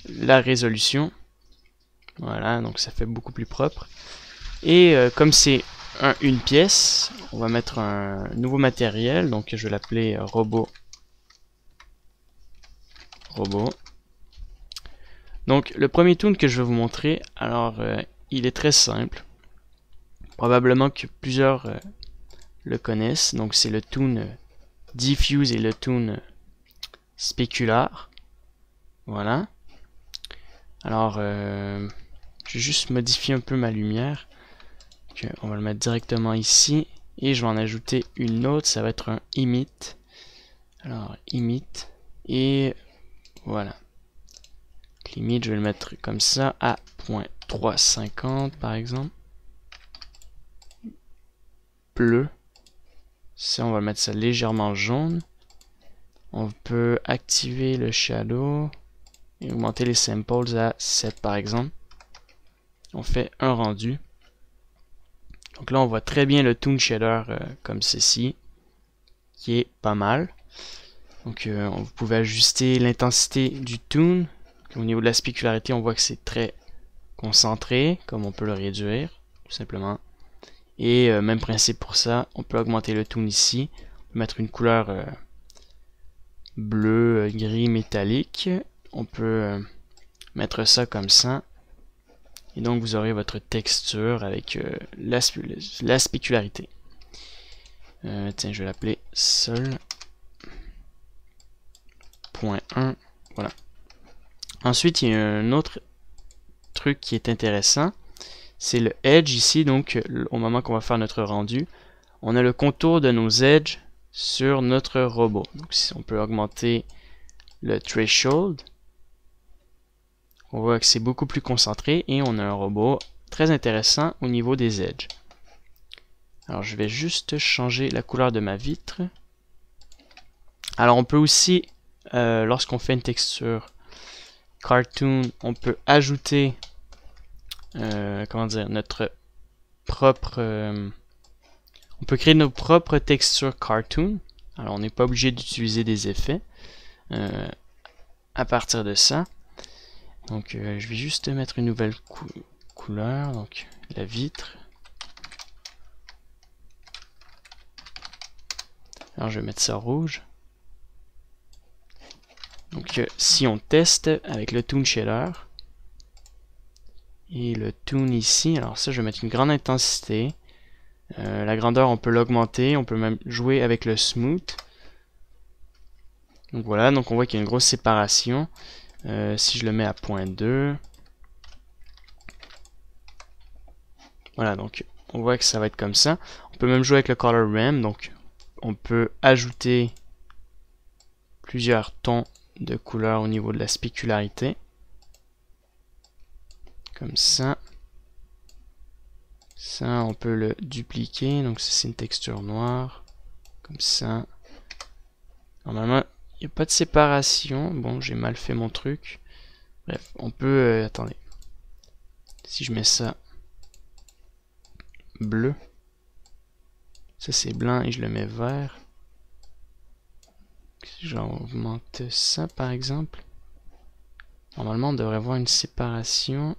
la résolution. Voilà, donc ça fait beaucoup plus propre. Et comme c'est une pièce, on va mettre un nouveau matériel. Donc je vais l'appeler robot. Donc le premier toon que je vais vous montrer, alors il est très simple. Probablement que plusieurs le connaissent. Donc c'est le toon diffuse et le toon spécular. Voilà. Alors, je vais juste modifier un peu ma lumière. Donc, on va le mettre directement ici. Et je vais en ajouter une autre, ça va être un emit. Alors, emit. Et voilà. Limit, je vais le mettre comme ça à 0.350 par exemple. Bleu. Ça, on va mettre ça légèrement jaune. On peut activer le shadow et augmenter les samples à 7 par exemple. On fait un rendu. Donc là, on voit très bien le toon shader comme ceci, qui est pas mal. Donc vous pouvez ajuster l'intensité du toon. Au niveau de la spécularité, on voit que c'est très concentré, comme on peut le réduire, tout simplement. Et même principe pour ça, on peut augmenter le toon ici, on peut mettre une couleur bleu, gris métallique. On peut mettre ça comme ça. Et donc vous aurez votre texture avec la spécularité. Tiens, je vais l'appeler sol. Point 1. Voilà. Ensuite, il y a un autre truc qui est intéressant. C'est le edge ici. Donc, au moment qu'on va faire notre rendu, on a le contour de nos edges sur notre robot. Donc, si on peut augmenter le threshold, on voit que c'est beaucoup plus concentré et on a un robot très intéressant au niveau des edges. Alors, je vais juste changer la couleur de ma vitre. Alors, on peut aussi, lorsqu'on fait une texture cartoon, on peut ajouter comment dire, notre propre on peut créer nos propres textures cartoon. Alors on n'est pas obligé d'utiliser des effets à partir de ça. Donc je vais juste mettre une nouvelle couleur, donc la vitre. Alors je vais mettre ça rouge. Donc si on teste avec le toon shader et le toon ici, alors ça je vais mettre une grande intensité. La grandeur on peut l'augmenter, on peut même jouer avec le smooth. Donc voilà, donc on voit qu'il y a une grosse séparation. Si je le mets à 0.2, voilà, donc on voit que ça va être comme ça. On peut même jouer avec le color ramp, donc on peut ajouter plusieurs tons de couleurs au niveau de la spécularité. Comme ça. Ça, on peut le dupliquer, donc c'est une texture noire. Comme ça. Normalement, il n'y a pas de séparation. Bon, j'ai mal fait mon truc. Bref, on peut... attendez. Si je mets ça bleu. Ça, c'est blanc et je le mets vert. Si j'augmente ça, par exemple. Normalement, on devrait avoir une séparation.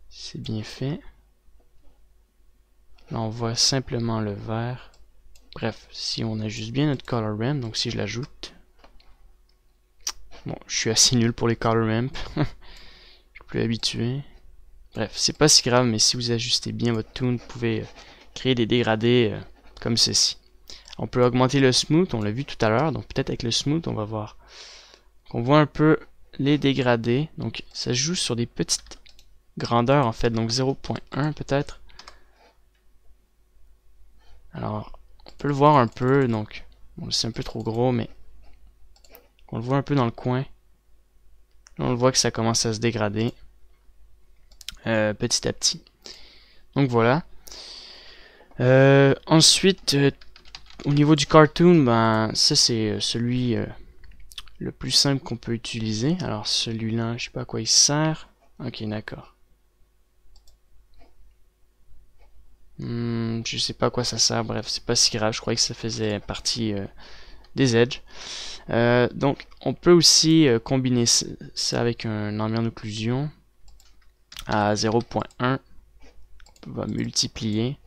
C'est bien fait. Là, on voit simplement le vert. Bref, si on ajuste bien notre color ramp, donc si je l'ajoute... Bon, je suis assez nul pour les color ramp. Je suis plus habitué. Bref, c'est pas si grave, mais si vous ajustez bien votre toon, vous pouvez créer des dégradés comme ceci. On peut augmenter le smooth, on l'a vu tout à l'heure, donc peut-être avec le smooth, on va voir. On voit un peu les dégradés, donc ça joue sur des petites grandeurs en fait, donc 0.1 peut-être. Alors, on peut le voir un peu, donc bon, c'est un peu trop gros, mais on le voit un peu dans le coin. Là, on le voit que ça commence à se dégrader petit à petit. Donc voilà. Ensuite, au niveau du cartoon, ben ça c'est celui le plus simple qu'on peut utiliser. Alors celui-là, je sais pas à quoi il sert. Ok, d'accord. Je sais pas à quoi ça sert. Bref, c'est pas si grave. Je croyais que ça faisait partie des edges. Donc, on peut aussi combiner ça avec un ambient d'occlusion à 0.1. On va multiplier.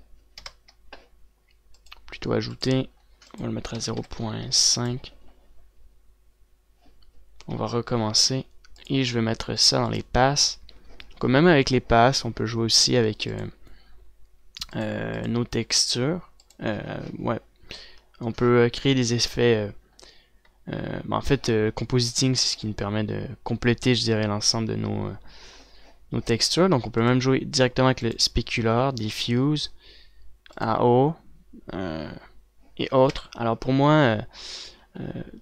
Plutôt ajouter. On va le mettre à 0.5. On va recommencer. Et je vais mettre ça dans les passes. Donc, même avec les passes, on peut jouer aussi avec nos textures. Ouais. On peut créer des effets En fait, compositing, c'est ce qui nous permet de compléter, je dirais, l'ensemble de nos textures. Donc, on peut même jouer directement avec le specular, diffuse, AO et autres. Alors, pour moi,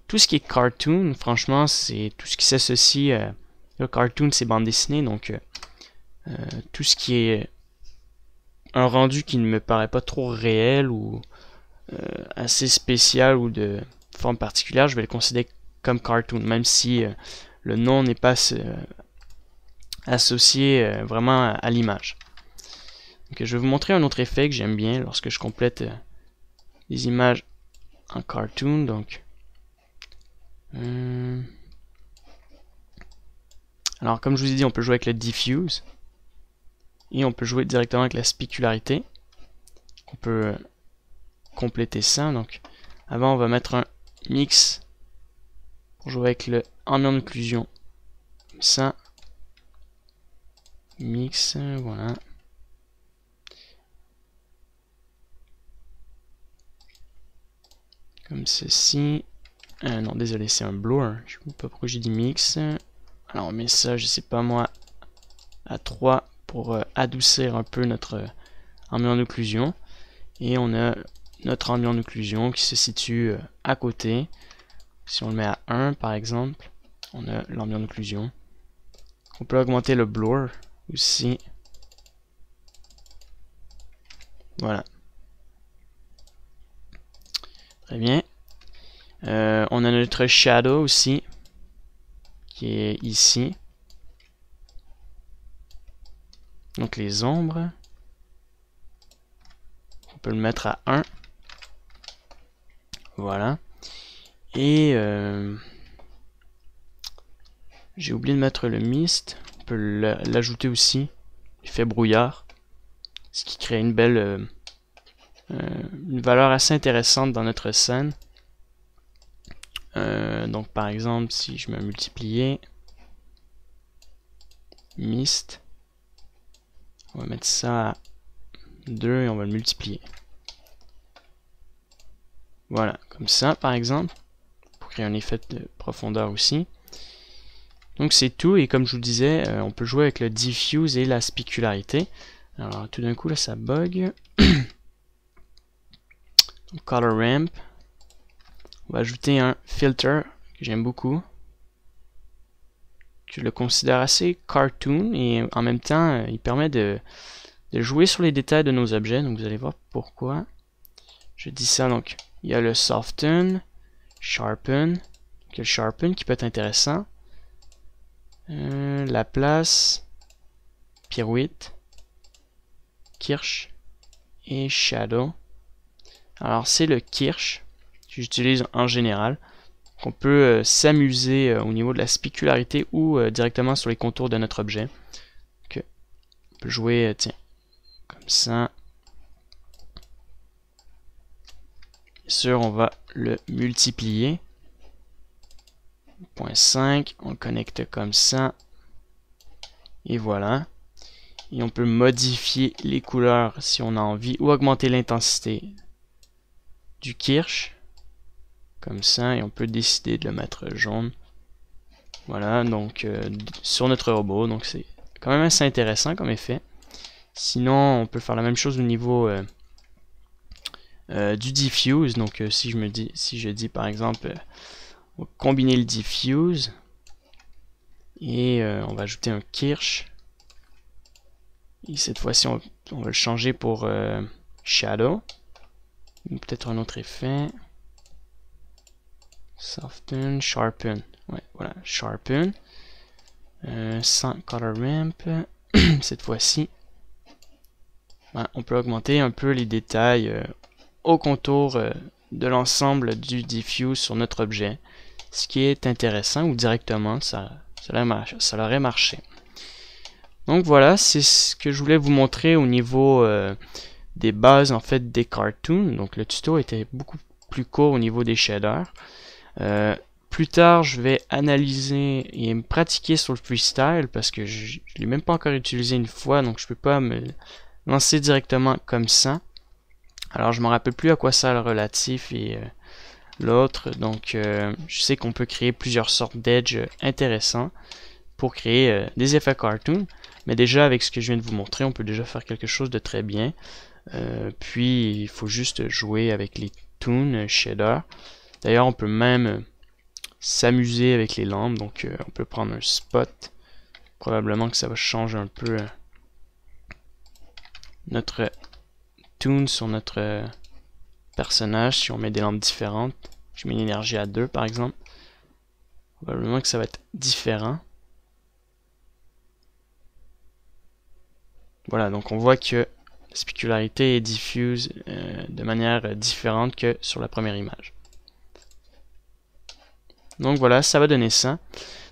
tout ce qui est cartoon, franchement, c'est tout ce qui s'associe. Le cartoon, c'est bande dessinée, donc tout ce qui est un rendu qui ne me paraît pas trop réel ou assez spécial ou de forme particulière, je vais le considérer comme cartoon, même si le nom n'est pas associé vraiment à l'image. Donc, je vais vous montrer un autre effet que j'aime bien lorsque je complète des images en cartoon. Donc, alors comme je vous ai dit, on peut jouer avec le diffuse et on peut jouer directement avec la spécularité. On peut compléter ça. Donc, avant, on va mettre un mix pour jouer avec le ambient d'occlusion. Comme ça. Mix, voilà. Comme ceci. Non, désolé, c'est un blur. Je ne sais pas pourquoi j'ai dit mix. Alors, on met ça, je sais pas moi, à 3 pour adoucir un peu notre ambient d'occlusion. Et on a notre ambient d'occlusion qui se situe à côté. Si on le met à 1 par exemple, on a l'ambient d'occlusion. On peut augmenter le blur aussi. Voilà. Très bien. On a notre shadow aussi, qui est ici. Donc les ombres. On peut le mettre à 1. Voilà. Et j'ai oublié de mettre le mist. On peut l'ajouter aussi. Effet brouillard. Ce qui crée une belle une valeur assez intéressante dans notre scène. Donc par exemple, si je me multipliais mist, on va mettre ça à 2 et on va le multiplier. Voilà, comme ça par exemple, pour créer un effet de profondeur aussi. Donc c'est tout, et comme je vous disais, on peut jouer avec le diffuse et la spécularité. Alors tout d'un coup là ça bug. Donc, color ramp. On va ajouter un filter que j'aime beaucoup. Je le considère assez cartoon et en même temps il permet de jouer sur les détails de nos objets. Donc vous allez voir pourquoi. Je dis ça, donc il y a le soften, sharpen. Donc, le sharpen qui peut être intéressant. La place, pirouette, kirsch et shadow. Alors c'est le kirsch que j'utilise en général. On peut s'amuser au niveau de la spécularité ou directement sur les contours de notre objet. Donc, on peut jouer tiens, comme ça. Bien sûr, on va le multiplier. 0.5, on le connecte comme ça. Et voilà. Et on peut modifier les couleurs si on a envie ou augmenter l'intensité du kirsch. Comme ça, et on peut décider de le mettre jaune. Voilà, donc sur notre robot, donc c'est quand même assez intéressant comme effet. Sinon, on peut faire la même chose au niveau du diffuse. Donc si je dis par exemple, on va combiner le diffuse et on va ajouter un kirsch. Et cette fois-ci, on va le changer pour shadow. Ou peut-être un autre effet. Soften, sharpen. Ouais, voilà, sharpen. Sans color ramp. Cette fois-ci, on peut augmenter un peu les détails au contour de l'ensemble du diffuse sur notre objet. Ce qui est intéressant, ou directement, ça aurait marché. Donc voilà, c'est ce que je voulais vous montrer au niveau des bases en fait des cartoons. Donc le tuto était beaucoup plus court au niveau des shaders. Plus tard, je vais analyser et me pratiquer sur le freestyle parce que je ne l'ai même pas encore utilisé une fois, donc je peux pas me lancer directement comme ça. Alors je me rappelle plus à quoi ça le relatif et l'autre. Donc, je sais qu'on peut créer plusieurs sortes d'edge intéressants pour créer des effets cartoon. Mais déjà, avec ce que je viens de vous montrer, on peut déjà faire quelque chose de très bien. Puis, il faut juste jouer avec les toon shader. D'ailleurs, on peut même s'amuser avec les lampes. Donc, on peut prendre un spot. Probablement que ça va changer un peu notre toon sur notre personnage. Si on met des lampes différentes, je mets l'énergie à 2 par exemple. Probablement que ça va être différent. Voilà, donc on voit que la spécularité est diffuse de manière différente que sur la première image. Donc voilà, ça va donner ça.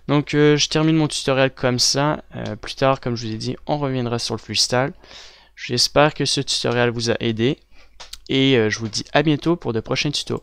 Donc je termine mon tutoriel comme ça. Plus tard, comme je vous ai dit, on reviendra sur le freestyle. J'espère que ce tutoriel vous a aidé. Et je vous dis à bientôt pour de prochains tutos.